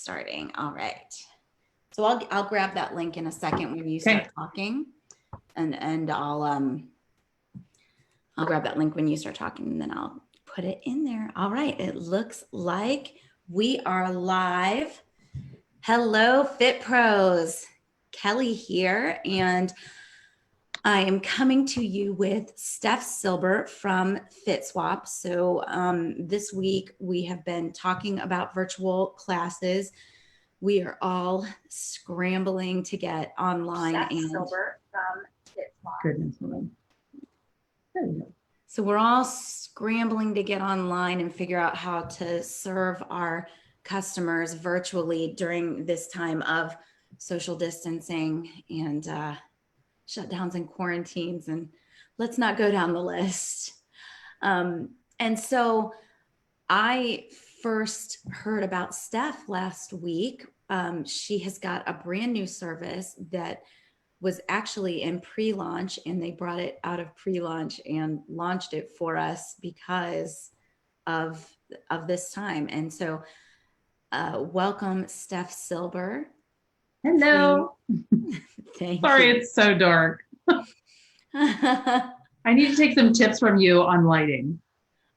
starting. All right. So I'll grab that link in a second when you start talking, and I'll grab that link when you start talking, and then I'll put it in there. All right. It looks like we are live. Hello, Fit Pros. Kelly here, and I am coming to you with Steph Silber from FitSwop. So this week we have been talking about virtual classes. We are all scrambling to get online. Steph Silber from FitSwop. Goodness, woman. There we go. So we're all scrambling to get online and figure out how to serve our customers virtually during this time of social distancing and shutdowns and quarantines, and let's not go down the list. And so I first heard about Steph last week. She has got a brand new service that was actually in pre-launch, and they brought it out of pre-launch and launched it for us because of this time. And so welcome, Steph Silber. Hello. Thank Sorry, you. it's so dark. I need to take some tips from you on lighting.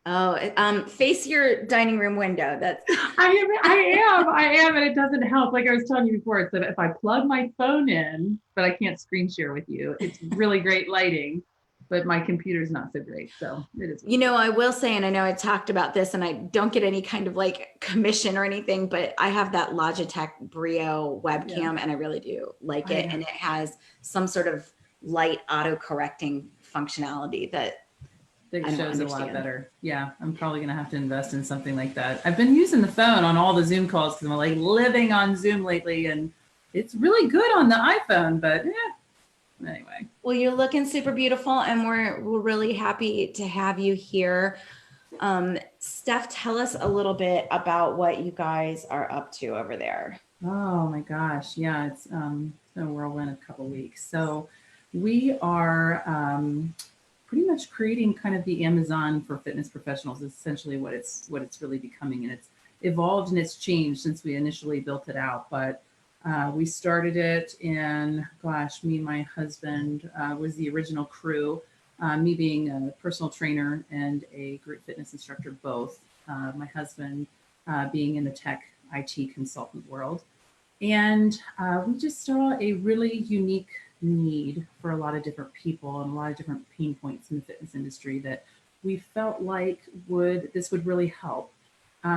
Oh, face your dining room window. That's I am, and it doesn't help. Like I was telling you before, it's that if I plug my phone in, but I can't screen share with you, it's really great lighting, but my computer's not so great. So it is. You know, I will say, and I know I talked about this, and I don't get any kind of like commission or anything, but I have that Logitech Brio webcam, and I really do like it, and it has some sort of light auto correcting functionality that it shows a lot better. Yeah, I'm probably going to have to invest in something like that. I've been using the phone on all the Zoom calls because I'm like living on Zoom lately, and it's really good on the iPhone, but anyway. Well, you're looking super beautiful, and we're really happy to have you here. Steph, tell us a little bit about what you guys are up to over there. Oh my gosh. Yeah, it's been a whirlwind of a couple of weeks. So we are pretty much creating kind of the Amazon for fitness professionals is essentially what it's really becoming. And it's evolved and it's changed since we initially built it out. But we started it in, gosh, me and my husband was the original crew, me being a personal trainer and a group fitness instructor, both. My husband being in the tech IT consultant world. And we just saw a really unique need for a lot of different people and a lot of different pain points in the fitness industry that we felt like this would really help.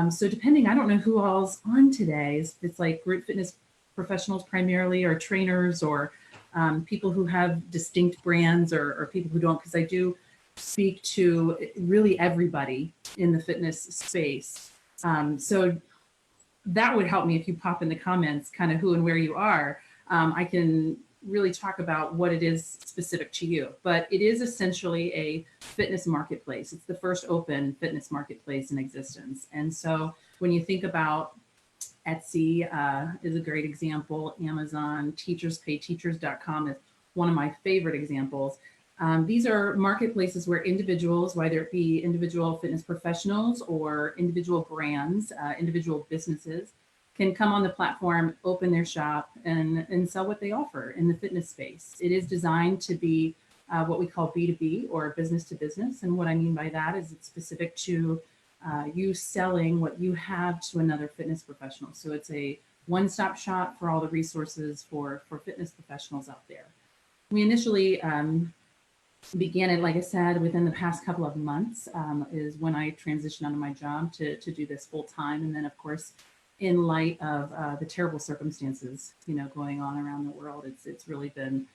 So depending, I don't know who all's on today. It's like group fitness professionals primarily, or trainers, or people who have distinct brands, or people who don't, because I do speak to really everybody in the fitness space. So that would help me if you pop in the comments kind of who and where you are. I can really talk about what it is specific to you, but it is essentially a fitness marketplace. It's the first open fitness marketplace in existence. And so when you think about Etsy is a great example, Amazon, teachers.com is one of my favorite examples. These are marketplaces where individuals, whether it be individual fitness professionals or individual brands, individual businesses, can come on the platform, open their shop, and sell what they offer in the fitness space. It is designed to be what we call B2B, or business to business. And what I mean by that is it's specific to you selling what you have to another fitness professional. So it's a one-stop shop for all the resources for fitness professionals out there. We initially began it, like I said, within the past couple of months is when I transitioned out of my job to do this full time. And then, of course, in light of the terrible circumstances, going on around the world, it's really been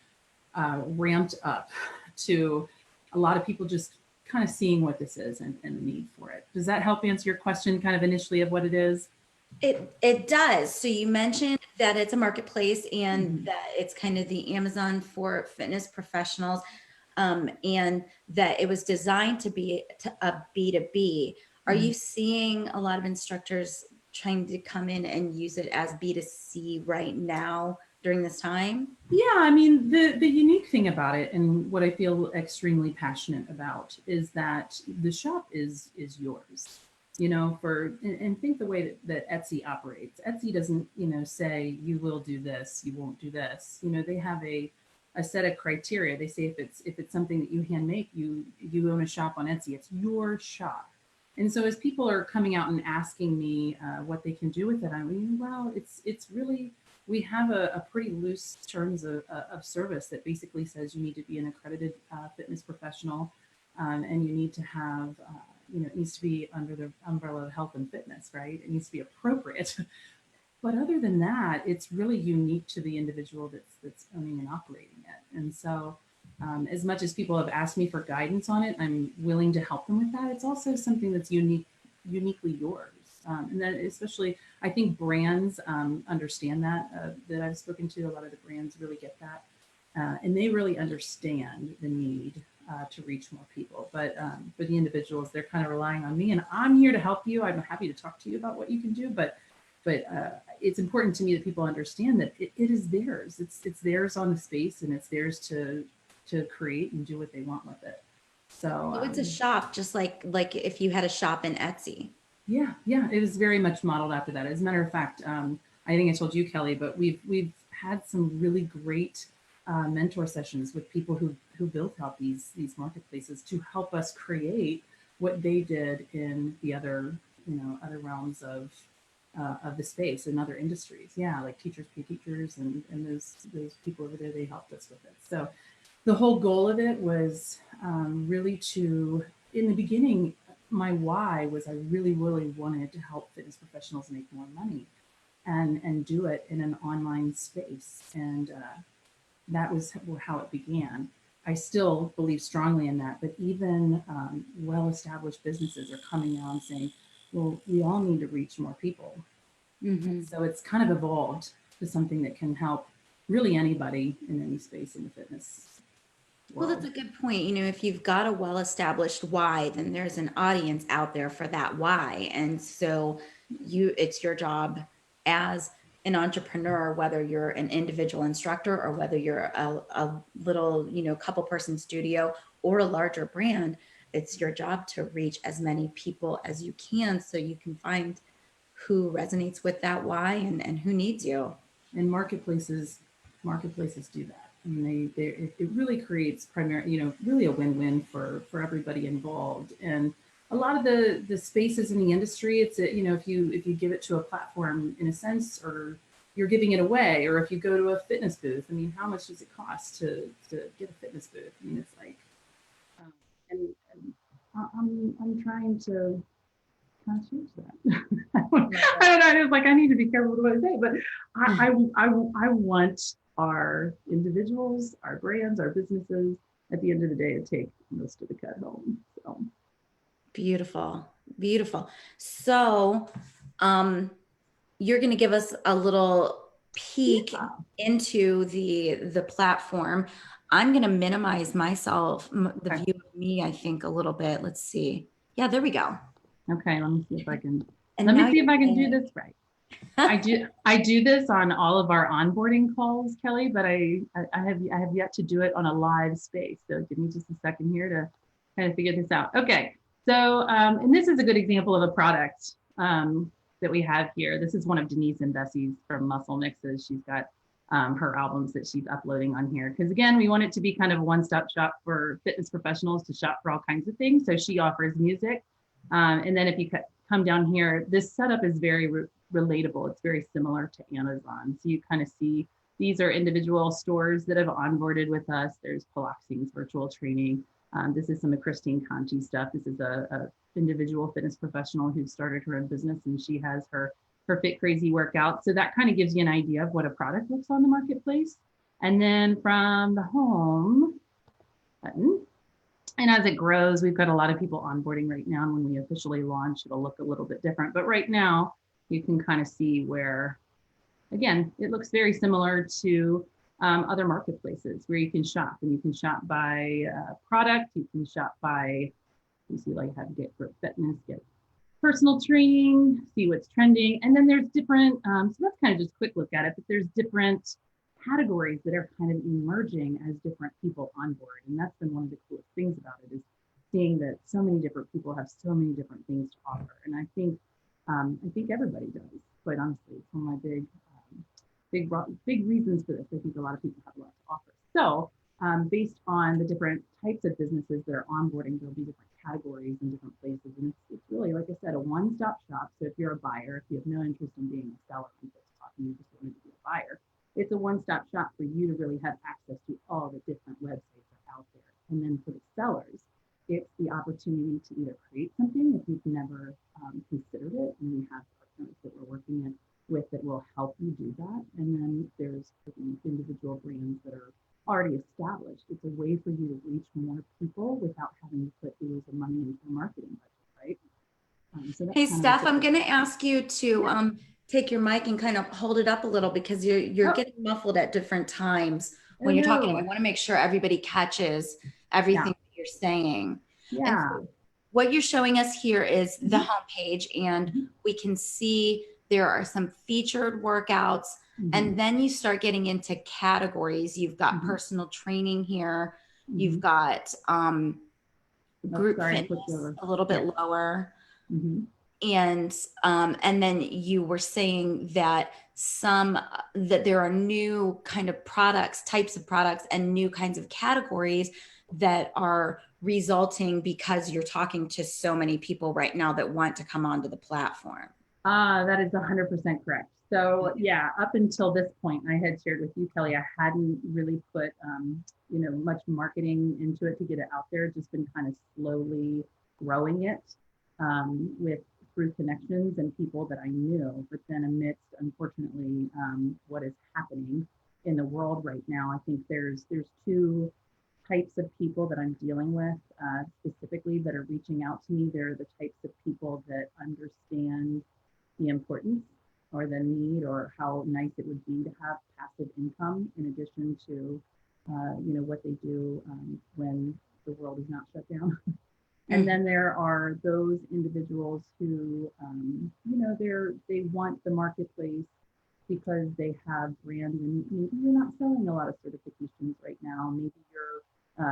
ramped up to a lot of people just kind of seeing what this is and the need for it. Does that help answer your question kind of initially of what it is? It does. So you mentioned that it's a marketplace and that it's kind of the Amazon for fitness professionals, and that it was designed to be a B2B. Are you seeing a lot of instructors trying to come in and use it as B2C right now during this time? Yeah, I mean, the unique thing about it, and what I feel extremely passionate about, is that the shop is yours. and think the way that Etsy operates. Etsy doesn't, say you will do this, you won't do this. They have a set of criteria. They say if it's something that you hand make, you own a shop on Etsy. It's your shop. And so as people are coming out and asking me what they can do with it, I mean, well, it's really, we have a pretty loose terms of service that basically says you need to be an accredited fitness professional, and you need to have, it needs to be under the umbrella of health and fitness, right? It needs to be appropriate. But other than that, it's really unique to the individual that's owning and operating it. And so, as much as people have asked me for guidance on it, I'm willing to help them with that. It's also something that's uniquely yours. And that especially, I think brands understand that I've spoken to. A lot of the brands really get that. And they really understand the need to reach more people. But for the individuals, they're kind of relying on me, and I'm here to help you. I'm happy to talk to you about what you can do, but it's important to me that people understand that it is theirs. It's theirs on the space, and it's theirs to create and do what they want with it. So it's a shop, just like if you had a shop in Etsy. yeah, it is very much modeled after that. As a matter of fact, I think I told you, Kelly, but we've had some really great mentor sessions with people who built out these marketplaces to help us create what they did in the other realms of the space and other industries. Yeah, like Teachers Pay Teachers and those people over there, they helped us with it. So the whole goal of it was really to, in the beginning, my why was I really, really wanted to help fitness professionals make more money and do it in an online space. And that was how it began. I still believe strongly in that, but even well-established businesses are coming out and saying, well, we all need to reach more people. Mm-hmm. So it's kind of evolved to something that can help really anybody in any space in the fitness Well, world. that's a good point. If you've got a well-established why, then there's an audience out there for that why. And so it's your job as an entrepreneur, whether you're an individual instructor or whether you're a little, couple person studio or a larger brand, it's your job to reach as many people as you can so you can find who resonates with that why and who needs you. And marketplaces do that. I mean, it really creates really a win-win for everybody involved. And a lot of the spaces in the industry, it's if you give it to a platform in a sense, or you're giving it away, or if you go to a fitness booth, I mean, how much does it cost to get a fitness booth? I mean, it's like, and I'm trying to kind of change that. I don't know. It's like I need to be careful with what I say, but I want our individuals, our brands, our businesses, at the end of the day, to take most of the cut home. So Beautiful, beautiful. So, you're going to give us a little peek into the platform. I'm going to minimize myself, the view of me, I think, a little bit. Let's see. Yeah, there we go. Okay, let me see if I can. And let now me see if I can do this right. I do this on all of our onboarding calls, Kelly, but I have yet to do it on a live space. So give me just a second here to kind of figure this out. Okay, so and this is a good example of a product that we have here. This is one of Denise and Bessie's from Muscle Mixes. She's got her albums that she's uploading on here. Because again, we want it to be kind of a one-stop shop for fitness professionals to shop for all kinds of things. So she offers music. And then if you come down here, this setup is very relatable. It's very similar to Amazon. So you kind of see these are individual stores that have onboarded with us. There's Pilates virtual training. This is some of Christine Conti stuff. This is a individual fitness professional who started her own business, and she has her Fit Crazy workout. So that kind of gives you an idea of what a product looks on the marketplace. And then from the home button, and as it grows, we've got a lot of people onboarding right now. And when we officially launch, it'll look a little bit different. But right now, you can kind of see where, again, it looks very similar to other marketplaces where you can shop, and you can shop by product. You can shop by, you see like how to get for fitness, get personal training, see what's trending. And then there's different, so that's kind of just a quick look at it, but there's different categories that are kind of emerging as different people on board. And that's been one of the coolest things about it is seeing that so many different people have so many different things to offer. And I think everybody does, quite honestly. It's one of my big reasons for this. I think a lot of people have a lot to offer. So based on the different types of businesses that are onboarding, there'll be different categories in different places. And it's really, like I said, a one-stop shop. So if you're a buyer, if you have no interest in being a seller on FitSwop and you just wanted to be a buyer, it's a one-stop shop for you to really have access to all the different websites that are out there. And then for the sellers, it's the opportunity to either create something if you've never considered it, and we have partners that we're working with that will help you do that. And then there's the individual brands that are already established. It's a way for you to reach more people without having to put years of money into a marketing budget, right? So that's Hey, kind of Steph, I'm going to ask you to take your mic and kind of hold it up a little because you're oh, getting muffled at different times oh when you're talking. I no. want to make sure everybody catches Yeah. everything that you're saying. And Yeah. so what you're showing us here is the Mm-hmm. homepage, and Mm-hmm. we can see there are some featured workouts, Mm-hmm. and then you start getting into categories. You've got Mm-hmm. personal training here. Mm-hmm. You've got Oh, group sorry, I flipped fitness over. a little bit Yeah. lower, Mm-hmm. and then you were saying that that there are new kind of products, types of products, and new kinds of categories that are resulting because you're talking to so many people right now that want to come onto the platform. That is 100% correct. So yeah, up until this point, I had shared with you, Kelly, I hadn't really put, much marketing into it to get it out there. Just been kind of slowly growing it with through connections and people that I knew. But then amidst, unfortunately, what is happening in the world right now, I think there's two types of people that I'm dealing with specifically that are reaching out to me. They're the types of people that understand the importance or the need or how nice it would be to have passive income in addition to what they do when the world is not shut down. And then there are those individuals who they want the marketplace because they have brand, and maybe you're not selling a lot of certifications right now. Maybe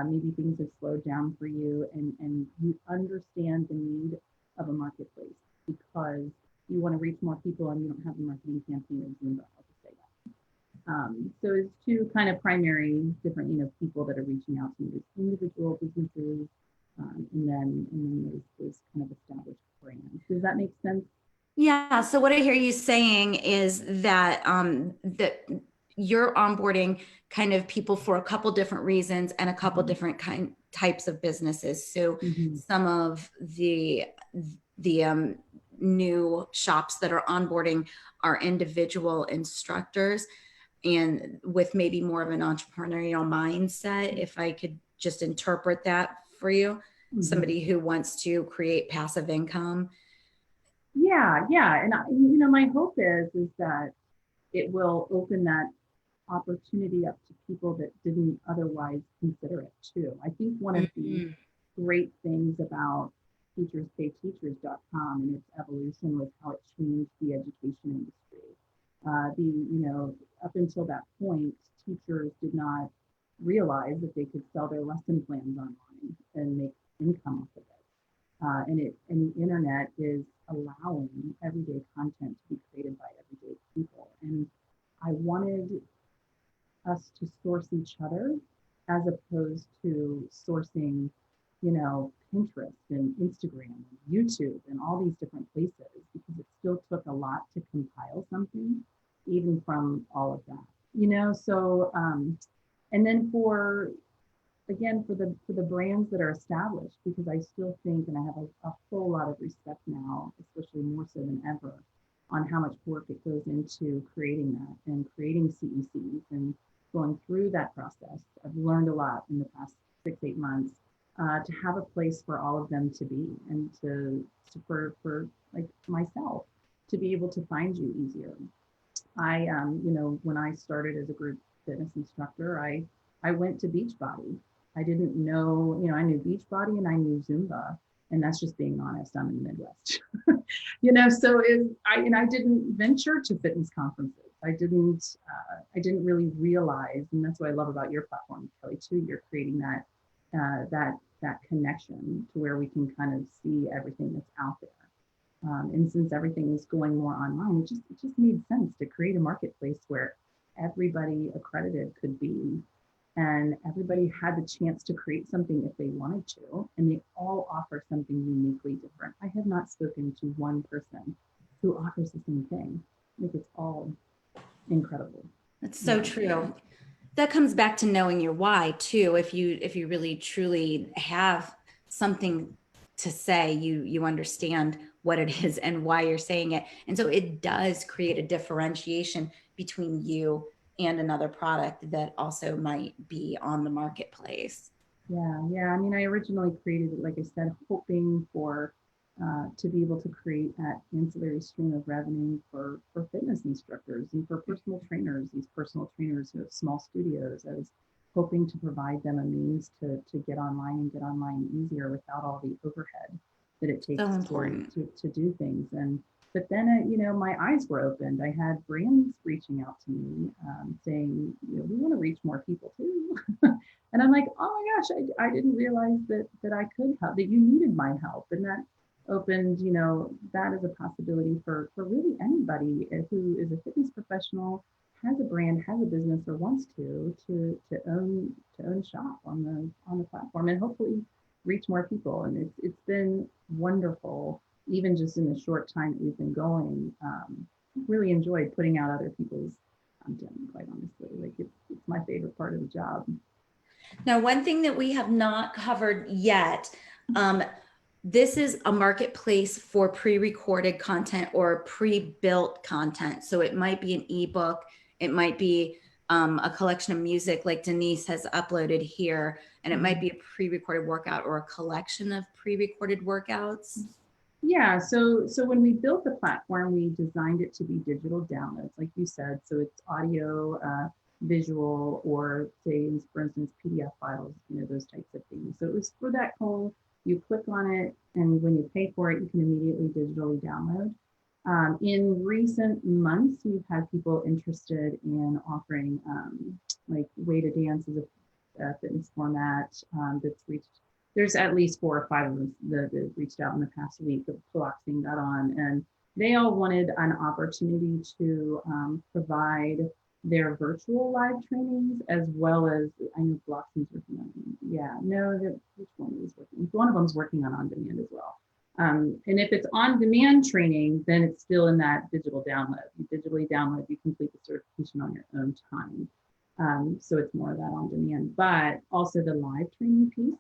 maybe things have slowed down for you, and you understand the need of a marketplace because you want to reach more people and you don't have a marketing campaign or Zumba. I'll just say that. So it's two kind of primary different people that are reaching out to me. There's individual businesses, and then there's kind of established brands. Does that make sense? Yeah. So what I hear you saying is that you're onboarding kind of people for a couple different reasons and a couple different types of businesses. So Mm-hmm. some of the new shops that are onboarding are individual instructors and with maybe more of an entrepreneurial mindset, if I could just interpret that for you, Mm-hmm. somebody who wants to create passive income. Yeah, and my hope is that it will open that opportunity up to people that didn't otherwise consider it too. I think one of the Mhm. great things about teacherspayteachers.com and its evolution was how it changed the education industry. Up until that point, teachers did not realize that they could sell their lesson plans online and make income off of it. And the internet is allowing everyday content to be created by everyday people. And I wanted us to source each other as opposed to sourcing, Pinterest and Instagram and YouTube and all these different places because it still took a lot to compile something, even from all of that. So and then for the brands that are established, because I still think, and I have a whole lot of respect now, especially more so than ever, on how much work it goes into creating that and creating CECs and going through that process. I've learned a lot in the past 6-8 months to have a place for all of them to be and for like myself to be able to find you easier. When I started as a group fitness instructor, I went to Beachbody. I didn't know, I knew Beachbody and I knew Zumba, and that's just being honest. I'm in the Midwest, So I didn't venture to fitness conferences. I didn't really realize, and that's what I love about your platform, Kelly, too. You're creating that that connection to where we can kind of see everything that's out there. And since everything is going more online, it just made sense to create a marketplace where everybody accredited could be, and everybody had the chance to create something if they wanted to, and they all offer something uniquely different. I have not spoken to one person who offers the same thing. Like, it's all incredible. That's so Yeah. true. That comes back to knowing your why too. If you really truly have something to say, you understand what it is and why you're saying it. And so it does create a differentiation between you and another product that also might be on the marketplace. Yeah. I mean, I originally created it, like I said, hoping for to be able to create that ancillary stream of revenue for fitness instructors and for personal trainers. These personal trainers who have small studios, I was hoping to provide them a means to get online and get online easier without all the overhead that it So takes important. to do things. And but then, my eyes were opened. I had brands reaching out to me, saying, we want to reach more people too. And I'm like, oh my gosh, I didn't realize that I could help, that you needed my help. And that opened, that is a possibility for really anybody who is a fitness professional, has a brand, has a business, or wants to own shop on the platform, and hopefully reach more people. And it's been wonderful, even just in the short time that we've been going. Really enjoyed putting out other people's content, quite honestly. Like, it's my favorite part of the job. Now, one thing that we have not covered yet, um, this is a marketplace for pre-recorded content or pre-built content. So it might be an ebook, it might be a collection of music like Denise has uploaded here, and it might Mhm. be a pre-recorded workout or a collection of pre-recorded workouts. Yeah, so when we built the platform, we designed it to be digital downloads, like you said. So it's audio, visual, or say, for instance, PDF files, those types of things. So it was for that whole, you click on it, and when you pay for it, you can immediately digitally download. In recent months, we've had people interested in offering like Way to Dance as a fitness format that's reached. There's at least 4 or 5 of us that reached out in the past week of seeing that on, and they all wanted an opportunity to provide their virtual live trainings, as well as, I know Bloxing's working on. Yeah, no, which one is working? One of them's working on demand as well. And if it's on demand training, then it's still in that digital download. You digitally download, you complete the certification on your own time. So it's more of that on demand, but also the live training piece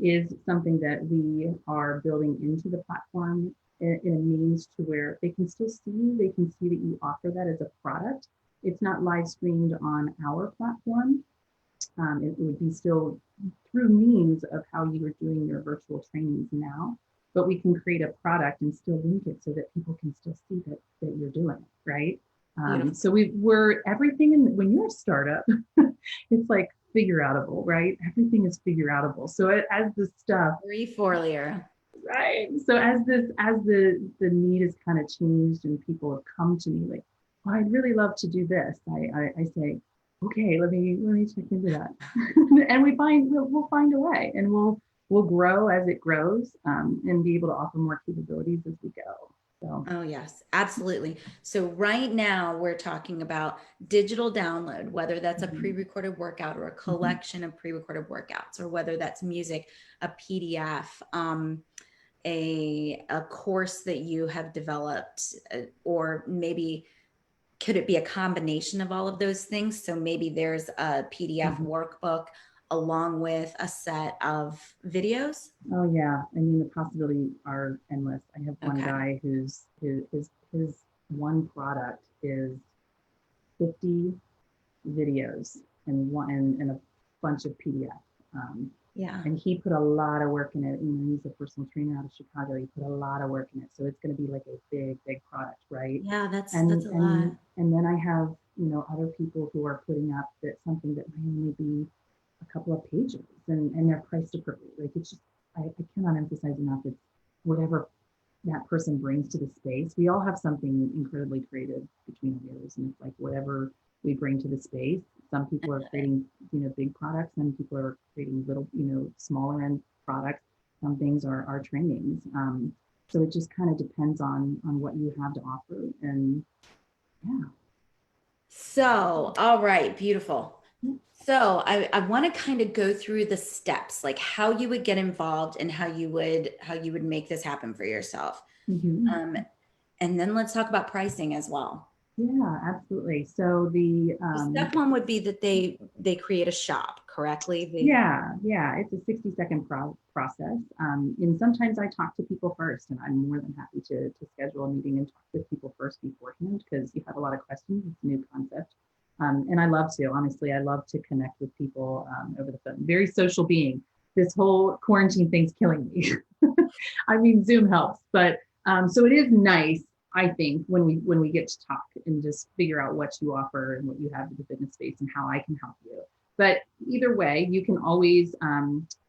is something that we are building into the platform in a means to where they can still see you, they can see that you offer that as a product. It's not live streamed on our platform. It would be still through means of how you are doing your virtual trainings now, but we can create a product and still link it so that people can still see that you're doing it, right? Beautiful. So we're everything when you're a startup, it's like figure outable, right? Everything is figure outable. So as the stuff, Free Foliar. right? So as the need has kind of changed and people have come to me like, oh, I'd really love to do this. I say, okay, let me check into that, and we'll find a way, and we'll grow as it grows, and be able to offer more capabilities as we go. So. Oh, yes, absolutely. So right now we're talking about digital download, whether that's a Mhm. pre-recorded workout or a Mhm. collection of pre-recorded workouts, or whether that's music, a PDF, a course that you have developed, or maybe could it be a combination of all of those things? So maybe there's a PDF Mhm. workbook along with a set of videos. Oh yeah, I mean the possibilities are endless. I have one Okay. guy his one product is 50 videos and a bunch of PDF. Um, Yeah. and he put a lot of work in it. He's a personal trainer out of Chicago. He put a lot of work in it, so it's going to be like a big product, right? Yeah, that's And a lot. and then I have other people who are putting up that something that might only be a couple of pages, and they're priced appropriately. Like, it's just I cannot emphasize enough. It's whatever that person brings to the space. We all have something incredibly creative between our ears, and it's like whatever we bring to the space. Some people are creating, big products. Some people are creating little, smaller end products. Some things are trainings. So it just kind of depends on what you have to offer. And yeah. So, all right, beautiful. So I want to kind of go through the steps, like how you would get involved and how you would make this happen for yourself. Mhm. Um, and then let's talk about pricing as well. Yeah, absolutely. So the So step one would be that they create a shop correctly. yeah, it's a 60-second process. And sometimes I talk to people first, and I'm more than happy to schedule a meeting and talk with people first beforehand because you have a lot of questions. It's a new concept. And I love to, honestly, I love to connect with people over the phone. Very social being. This whole quarantine thing's killing me. I mean, Zoom helps, but so it is nice, I think, when we get to talk and just figure out what you offer and what you have in the fitness space and how I can help you. But either way, you can always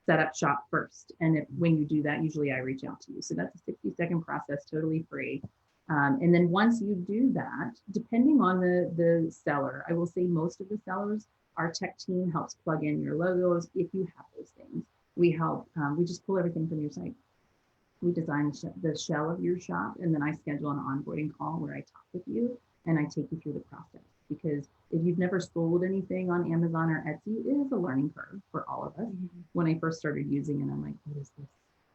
set up shop first. And when you do that, usually I reach out to you. So that's a 60-second process, totally free. And then once you do that, depending on the seller, I will say most of the sellers, our tech team helps plug in your logos if you have those things. We help, we just pull everything from your site. We design the shell of your shop, and then I schedule an onboarding call where I talk with you and I take you through the process. Because if you've never sold anything on Amazon or Etsy, it is a learning curve for all of us. Mm-hmm. When I first started using it, I'm like, what is this?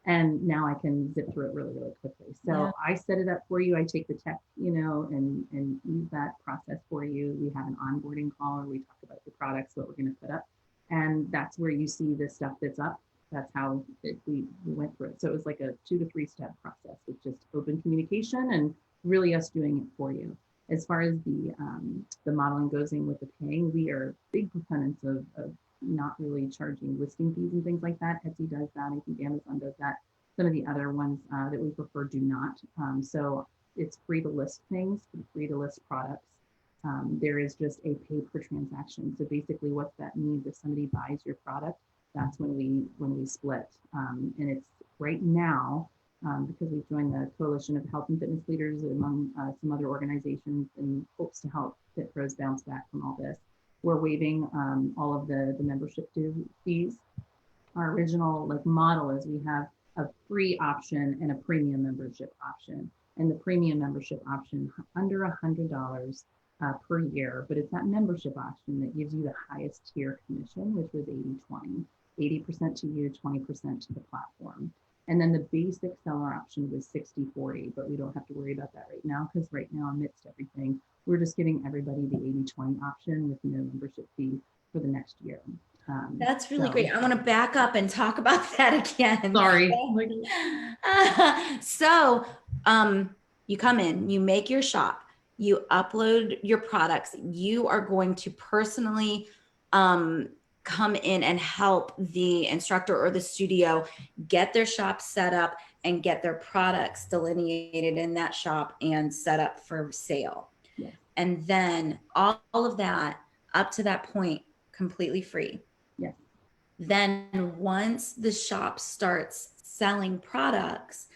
And now I can zip through it really, really quickly. So yeah. I set it up for you. I take the tech, and use that process for you. We have an onboarding call where we talk about the products, what we're going to put up. And that's where you see the stuff that's up. That's how we went through it. So it was like a 2 to 3 step process with just open communication and really us doing it for you. As far as the modeling goes in with the paying, we are big proponents of not really charging listing fees and things like that. Etsy does that. I think Amazon does that. Some of the other ones that we prefer do not. So it's free to list things, free to list products. There is just a pay per transaction. So basically what that means, if somebody buys your product, that's when we split. And it's right now, because we've joined the Coalition of Health and Fitness Leaders among some other organizations in hopes to help Fit Pros bounce back from all this. We're waiving all of the membership fees. Our original model is we have a free option and a premium membership option. And the premium membership option under $100 per year, but it's that membership option that gives you the highest tier commission, which was 80-20, 80% to you, 20% to the platform. And then the basic seller option was 60-40, but we don't have to worry about that right now because right now, amidst everything, we're just giving everybody the 80-20 option with no membership fee for the next year. That's really great. I want to back up and talk about that again. Sorry. So you come in, you make your shop, you upload your products. You are going to personally come in and help the instructor or the studio get their shop set up and get their products delineated in that shop and set up for sale. Yeah. And then all of that up to that point, completely free. Yeah. Then once the shop starts selling products,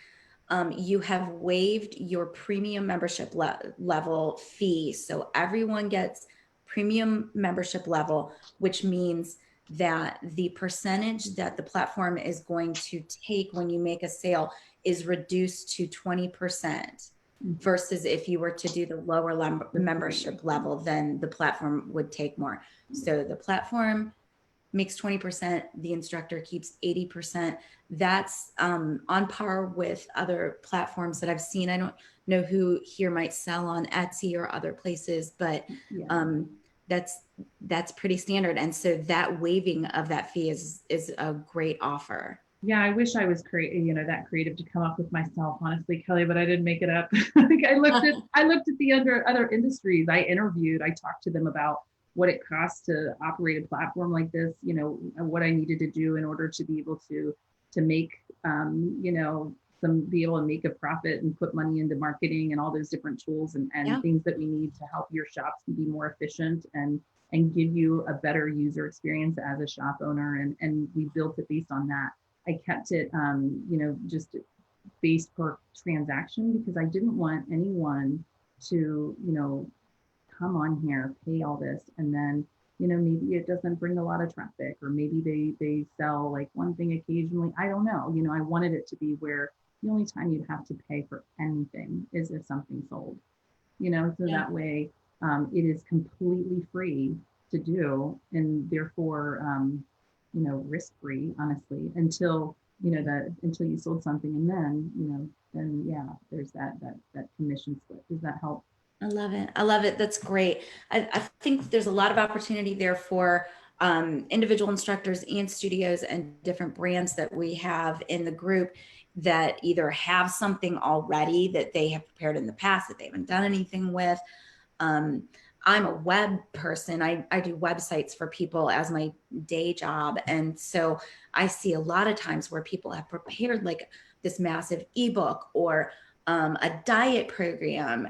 you have waived your premium membership level fee. So everyone gets premium membership level, which means that the percentage that the platform is going to take when you make a sale is reduced to 20%. Versus if you were to do the lower membership level, then the platform would take more. So the platform makes 20%, the instructor keeps 80%. That's on par with other platforms that I've seen. I don't know who here might sell on Etsy or other places, but that's pretty standard. And so that waiving of that fee is a great offer. Yeah, I wish I was that creative to come up with myself, honestly, Kelly, but I didn't make it up. I looked at the other industries. I interviewed, I talked to them about what it costs to operate a platform like this, and what I needed to do in order to be able to make, be able to make a profit and put money into marketing and all those different tools and things that we need to help your shops be more efficient and give you a better user experience as a shop owner. And we built it based on that. I kept it, just based per transaction because I didn't want anyone to, come on here, pay all this, and then, you know, maybe it doesn't bring a lot of traffic, or maybe they sell like one thing occasionally. I don't know. You know, I wanted it to be where the only time you'd have to pay for anything is if something sold, you know, so Yeah. that way it is completely free to do, and therefore, you know, risk free, honestly, until, you know, that until you sold something, and then, you know, then yeah, there's that commission split. Does that help? I love it. I love it. That's great. I think there's a lot of opportunity there for individual instructors and studios and different brands that we have in the group that either have something already that they have prepared in the past that they haven't done anything with. Um, I'm a web person. I do websites for people as my day job. And so I see a lot of times where people have prepared like this massive ebook or a diet program,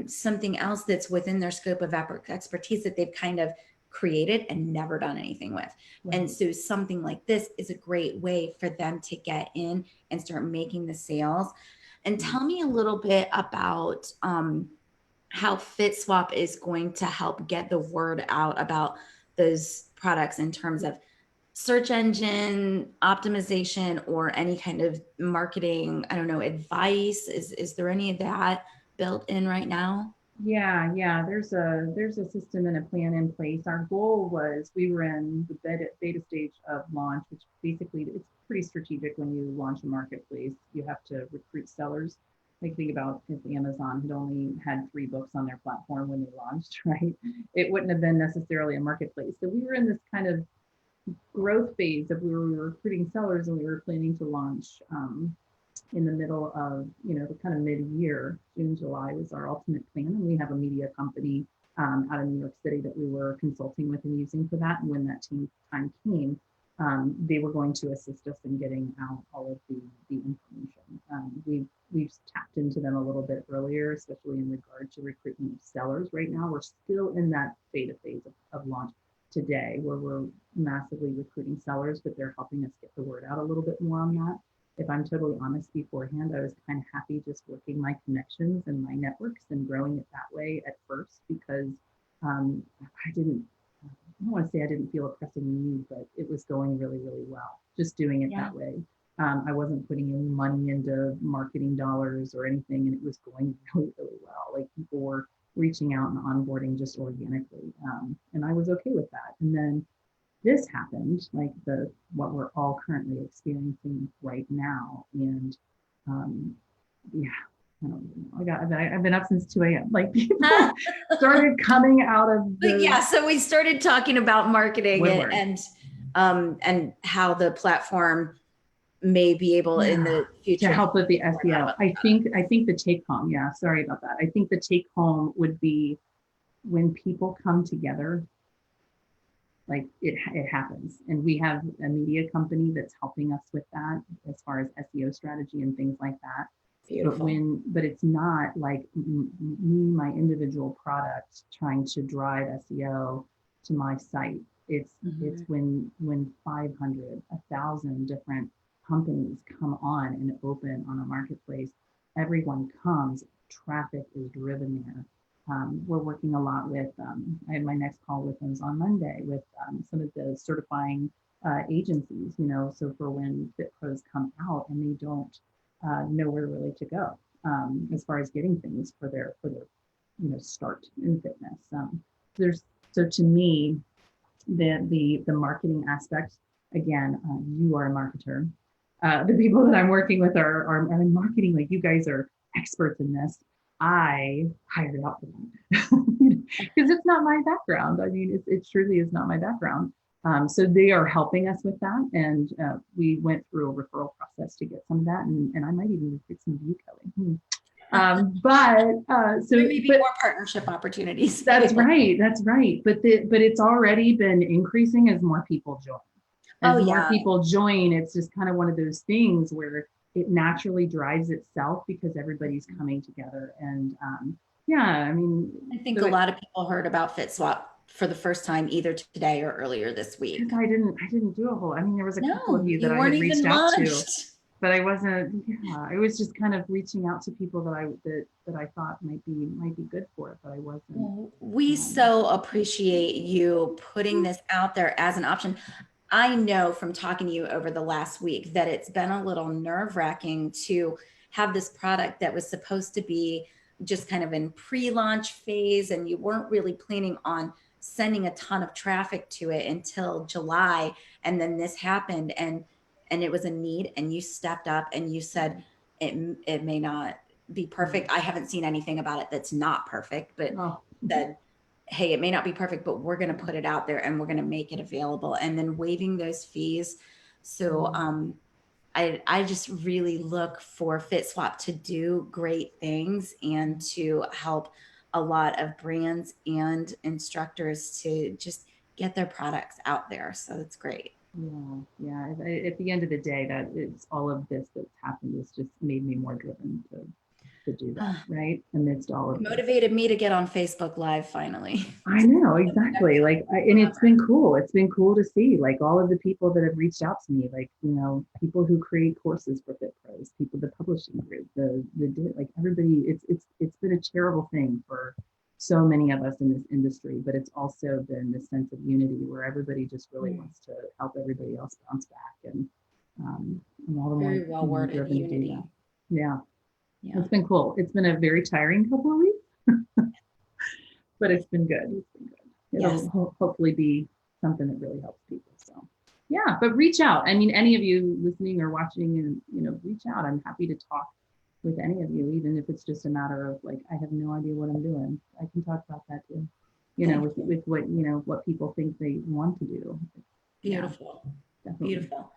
something else that's within their scope of expertise that they've kind of created and never done anything with. And Right. so something like this is a great way for them to get in and start making the sales. And Mm. tell me a little bit about how FitSwap is going to help get the word out about those products in terms of search engine optimization or any kind of marketing, I don't know, advice. Is there any of that built in right now? Yeah, yeah. There's a system and a plan in place. Our goal was, we were in the beta stage of launch, which basically it's pretty strategic when you launch a marketplace. You have to recruit sellers. Like, think about if Amazon had only had 3 books on their platform when they launched, right? It wouldn't have been necessarily a marketplace. So we were in this kind of growth phase of, we were recruiting sellers, and we were planning to launch in the middle of, you know, the kind of mid-year. June, July was our ultimate plan, and we have a media company out of New York City that we were consulting with and using for that. And when that time came, they were going to assist us in getting out all of the information. We've tapped into them a little bit earlier, especially in regard to recruitment of sellers. Right now, we're still in that beta phase of launch today, where we're massively recruiting sellers, but they're helping us get the word out a little bit more on that. If I'm totally honest, beforehand, I was kind of happy just working my connections and my networks and growing it that way at first, because I didn't, I don't want to say I didn't feel a pressing need, but it was going really, really well, just doing it Yeah. that way. I wasn't putting any money into marketing dollars or anything, and it was going really, really well. Like, people were reaching out and onboarding just organically. And I was okay with that. And then this happened, like the what we're all currently experiencing right now. And um, yeah, I don't even know. I've been up since 2 a.m. Like, people started coming out of But the yeah, so we started talking about marketing woodwork. and how the platform may be able in Yeah, the to future to help with the more about SEO. I think the take home, yeah, sorry about that. I think the take home would be, when people come together, like, it happens. And we have a media company that's helping us with that as far as SEO strategy and things like that. beautiful. But it's not like me, my individual product, trying to drive SEO to my site. It's Mhm. when 500, 1,000 different companies come on and open on a marketplace, everyone comes, traffic is driven there. We're working a lot with, I had my next call with them on Monday, with some of the certifying agencies, you know, so for when Fit Pros come out and they don't know where really to go, as far as getting things for their you know, start in fitness. There's So to me, the marketing aspect, again, you are a marketer. The people that I'm working with are in marketing. Like, you guys are experts in this. I hired out for them because it's not my background. I mean, it truly is not my background. So they are helping us with that, and we went through a referral process to get some of that, and I might even recruit some of you, Kelly. There may be But more partnership opportunities that's available. right. That's right. But it's already been increasing as more people join. Oh As more yeah, people join, it's just kind of one of those things where it naturally drives itself, because everybody's coming together. And yeah, I mean, I think so a it, lot of people heard about FitSwap for the first time either today or earlier this because week. I didn't do a whole. I mean, there was a couple of No, you that you I weren't had reached even out to. launched. but I wasn't, yeah, I was just kind of reaching out to people that I thought might be good for it, but I wasn't. Well, we Um, so appreciate you putting this out there as an option. I know from talking to you over the last week that it's been a little nerve-wracking to have this product that was supposed to be just kind of in pre-launch phase, and you weren't really planning on sending a ton of traffic to it until July, and then this happened, and it was a need, and you stepped up and you said it may not be perfect. I haven't seen anything about it that's not perfect, but oh, said, hey, it may not be perfect, but we're going to put it out there and we're going to make it available, and then waiving those fees. So I just really look for FitSwap to do great things and to help a lot of brands and instructors to just get their products out there. So it's great. yeah. At the end of the day, that it's all of this that's happened has just made me more driven to do that, right? Amidst all It of this. motivated me to get on Facebook Live finally. I know exactly. Like, and it's been cool. It's been cool to see like all of the people that have reached out to me, like, people who create courses for Fit Pros, people, the publishing group, like everybody, it's been a terrible thing for so many of us in this industry, but it's also been this sense of unity where everybody just really wants to help everybody else bounce back. And, I'm all the more, Very well worded, driven to do that. unity. Yeah. Yeah. It's been cool. It's been a very tiring couple of weeks, but it's been good. It's been good. Yes. It'll hopefully be something that really helps people. So yeah, but reach out. I mean, any of you listening or watching, and reach out. I'm happy to talk with any of you, even if it's just a matter of like, I have no idea what I'm doing. I can talk about that too. With what what people think they want to do. Beautiful. Yeah, definitely. Beautiful.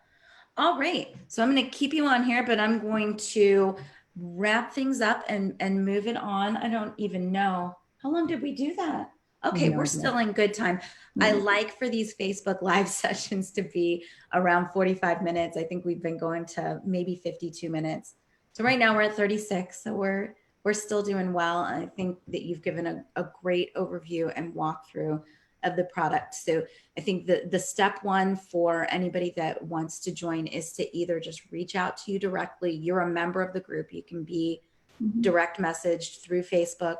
All right. So I'm going to keep you on here, but I'm going to wrap things up and move it on. I don't even know. How long did we do that? Okay, No we're idea. still in good time. I like for these Facebook Live sessions to be around 45 minutes. I think we've been going to maybe 52 minutes. So right now we're at 36. So we're still doing well. I think that you've given a great overview and walkthrough of the product. So I think the step one for anybody that wants to join is to either just reach out to you directly. You're a member of the group. You can be direct messaged through Facebook,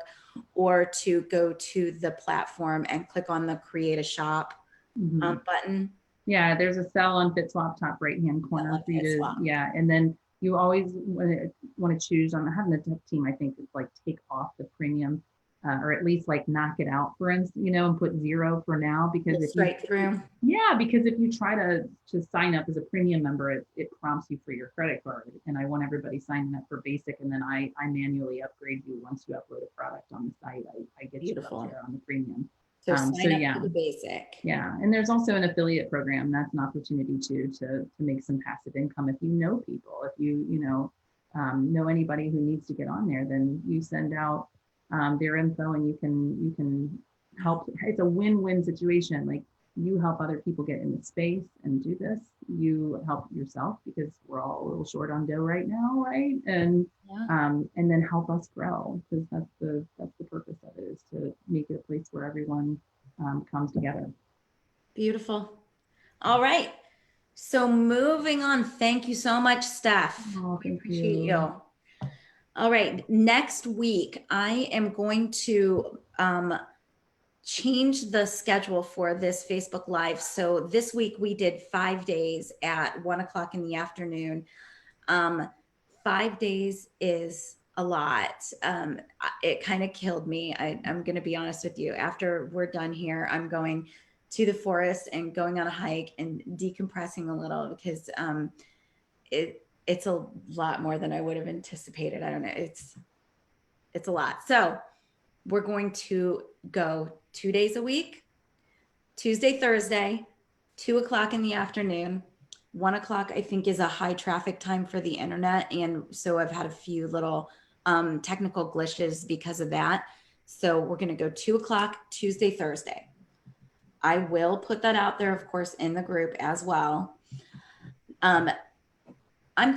or to go to the platform and click on the create a shop button. Yeah, there's a cell on FitSwap top right hand corner for you to, FitSwap. yeah, and then you always want to choose on having the tech team. I think it's like take off the premium, or at least like knock it out for instance, and put 0 for now, because if you, Straight through. yeah, because if you try to sign up as a premium member, it prompts you for your credit card, and I want everybody signing up for basic, and then I manually upgrade you once you upload a product on the site. I get Beautiful. you up there on the premium. So sign So up yeah. for the basic. Yeah, and there's also an affiliate program. That's an opportunity to make some passive income if you know people. If know anybody who needs to get on there, then you send out their info, and you can help. It's a win-win situation. Like, you help other people get in the space and do this. You help yourself because we're all a little short on dough right now, right? And then help us grow, because that's the purpose of it, is to make it a place where everyone comes together. Beautiful. All right. So moving on. Thank you so much, Steph. Oh, We thank appreciate you. you. All right. Next week, I am going to change the schedule for this Facebook Live. So this week we did 5 days at 1:00 in the afternoon. 5 days is a lot. It kind of killed me. I'm going to be honest with you. After we're done here, I'm going to the forest and going on a hike and decompressing a little, because it's a lot more than I would have anticipated. I don't know. It's a lot. So we're going to go 2 days a week, Tuesday, Thursday, 2:00 in the afternoon. 1:00, I think, is a high traffic time for the internet. And so I've had a few little technical glitches because of that. So we're going to go 2:00, Tuesday, Thursday. I will put that out there, of course, in the group as well. I'm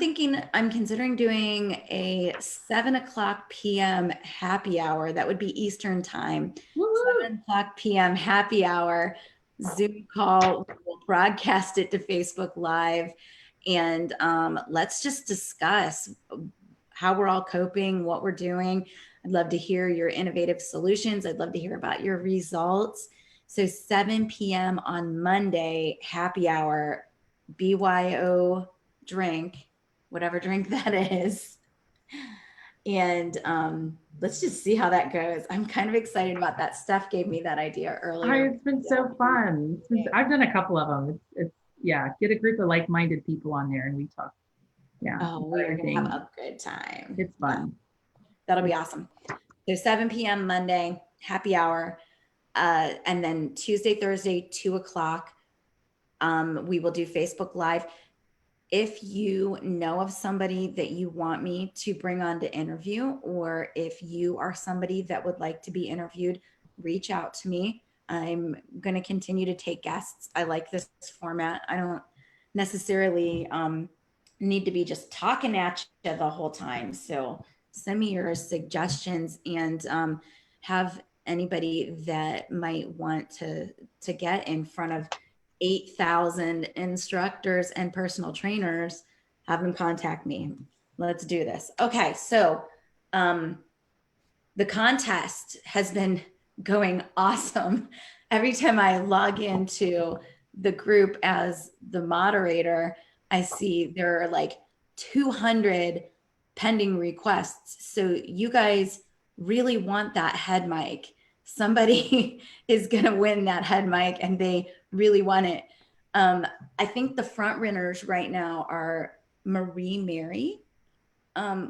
considering doing a 7:00 p.m. happy hour. That would be Eastern time. 7:00 p.m. happy hour Zoom call. We'll broadcast it to Facebook Live, and let's just discuss how we're all coping, what we're doing. I'd love to hear your innovative solutions. I'd love to hear about your results. So 7 p.m. on Monday, happy hour, BYO drink, whatever drink that is. And let's just see how that goes. I'm kind of excited about that. Steph gave me that idea earlier. It's been so fun. I've done a couple of them. Yeah, get a group of like-minded people on there and we talk. Yeah, Oh, we are going to have a good time. It's fun. That'll be awesome. So 7 p.m. Monday, happy hour. And then Tuesday, Thursday, 2 o'clock, we will do Facebook Live. If you know of somebody that you want me to bring on to interview, or if you are somebody that would like to be interviewed, reach out to me. I'm going to continue to take guests. I like this format. I don't necessarily need to be just talking at you the whole time. So send me your suggestions, and have anybody that might want to get in front of 8,000 instructors and personal trainers, have them contact me. Let's do this. Okay, so the contest has been going awesome. Every time I log into the group as the moderator, I see there are like 200 pending requests. So you guys really want that head mic. Somebody is going to win that head mic, and they really want it. I think the front runners right now are Marie Mary,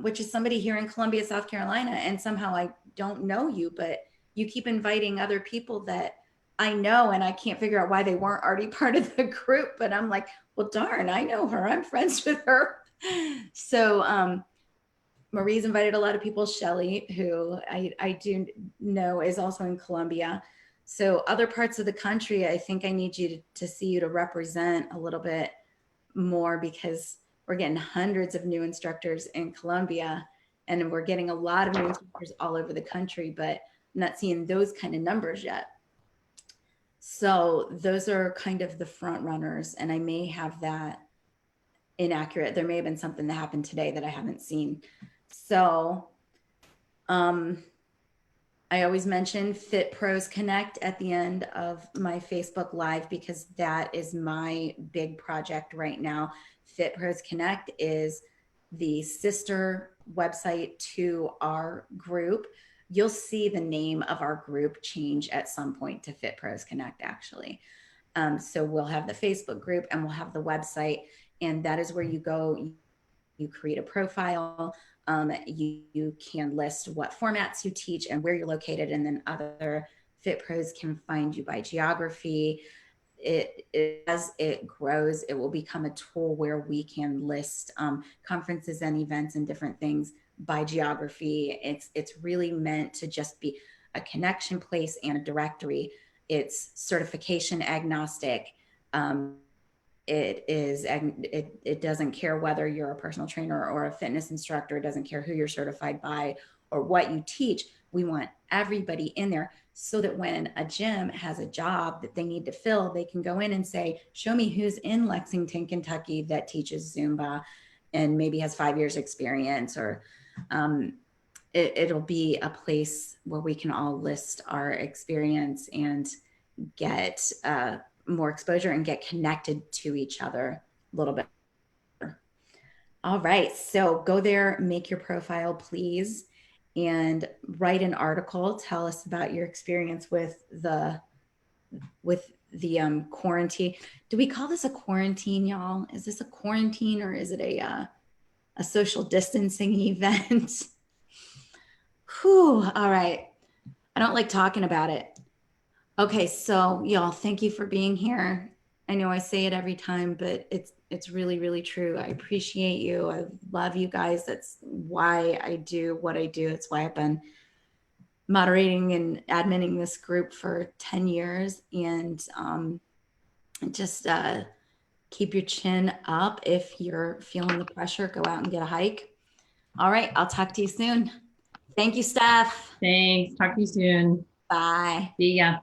which is somebody here in Columbia, South Carolina. And somehow I don't know you, but you keep inviting other people that I know, and I can't figure out why they weren't already part of the group. But I'm like, well, darn, I know her. I'm friends with her. So Marie's invited a lot of people. Shelly, who I do know is also in Columbia. So other parts of the country, I think I need you to see you to represent a little bit more, because we're getting hundreds of new instructors in Columbia, and we're getting a lot of new instructors all over the country, but I'm not seeing those kind of numbers yet. So those are kind of the front runners, and I may have that inaccurate. There may have been something that happened today that I haven't seen. So I always mention Fit Pros Connect at the end of my Facebook Live, because that is my big project right now. Fit Pros Connect is the sister website to our group. You'll see the name of our group change at some point to Fit Pros Connect, actually. So we'll have the Facebook group and we'll have the website, and that is where you go. You create a profile. You can list what formats you teach and where you're located, and then other Fit Pros can find you by geography. As it grows, it will become a tool where we can list conferences and events and different things by geography. It's really meant to just be a connection place and a directory. It's certification agnostic. It doesn't care whether you're a personal trainer or a fitness instructor. It doesn't care who you're certified by or what you teach. We want everybody in there, so that when a gym has a job that they need to fill, they can go in and say, show me who's in Lexington, Kentucky that teaches Zumba and maybe has 5 years experience, or it'll be a place where we can all list our experience and get more exposure and get connected to each other a little bit. All right, so go there, make your profile, please, and write an article. Tell us about your experience with the quarantine. Do we call this a quarantine, y'all? Is this a quarantine, or is it a social distancing event? Whew, all right. I don't like talking about it. Okay, so y'all, thank you for being here. I know I say it every time, but it's really, really true. I appreciate you. I love you guys. That's why I do what I do. It's why I've been moderating and adminning this group for 10 years. And just keep your chin up. If you're feeling the pressure, go out and get a hike. All right, I'll talk to you soon. Thank you, Steph. Thanks. Talk to you soon. Bye. See ya.